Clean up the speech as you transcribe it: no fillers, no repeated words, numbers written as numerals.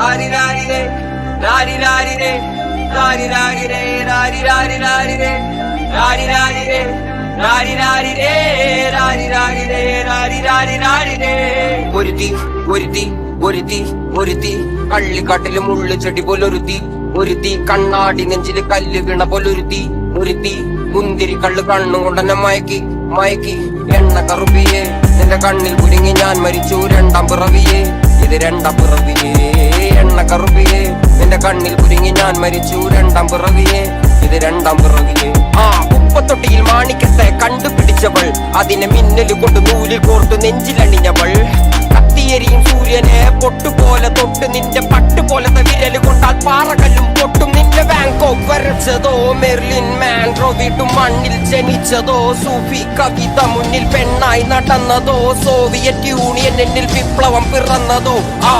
Larry Larry രേ Larry Larry രേ Larry Larry രേ Larry Larry Larry രേ Larry Larry രേ Larry Larry രേ Larry Larry രേ Larry Larry Larry രേ. ഒരുത്തി ഒരുത്തി ഒരുത്തി ഒരുത്തി കള്ളിക്കാട്ടില് മുള്ളു ചെടി പോലൊരുത്തി ഒരുത്തി കണ്ണാടി നെഞ്ചില് കല്ല് വീണ പോലൊരുത്തി ഒരുത്തി മുന്തിരി കള്ള് കണ്ണും കൊണ്ടെന്നെ മയക്കി മയക്കി എണ്ണ കറുപ്പിയെ നിന്റെ കണ്ണിൽ കുരുങ്ങി ഞാൻ മരിച്ചു രണ്ടാം പിറവിയെ ഇത് രണ്ടാം പിറവിയെ എണ്ണ കറുപ്പിയെ നിന്റെ കണ്ണിൽ കുരുങ്ങി ഞാൻ മരിച്ചു രണ്ടാം പിറവിയെ ഇത് രണ്ടാം പിറവിയെ. ആ ഉപ്പത്തൊട്ടിയിൽ മാണിക്കത്തെ കണ്ടുപിടിച്ചവൾ അതിനെ മിന്നല് കൊണ്ട് നൂലിൽ കോർത്തു നെഞ്ചിലണിഞ്ഞവൾ കത്തിയെരിയും സൂര്യനെ പൊട്ടുപോലെ തൊട്ട് നിന്റെ പട്ടുപോലത്തെ വിരല് കൊണ്ടാൽ പാറകല്ലും പൊട്ടും നിന്റെ ബാങ്കോക്ക് വരച്ചതോ മെർലിൻ മാൻഡ്രോ വീട്ടും മണ്ണിൽ ജനിച്ചതോ സൂഫി കവിത മുന്നിൽ പെണ്ണായി നടന്നതോ സോവിയറ്റ് യൂണിയൻ എന്നിൽ വിപ്ലവം പിറന്നതോ. ആ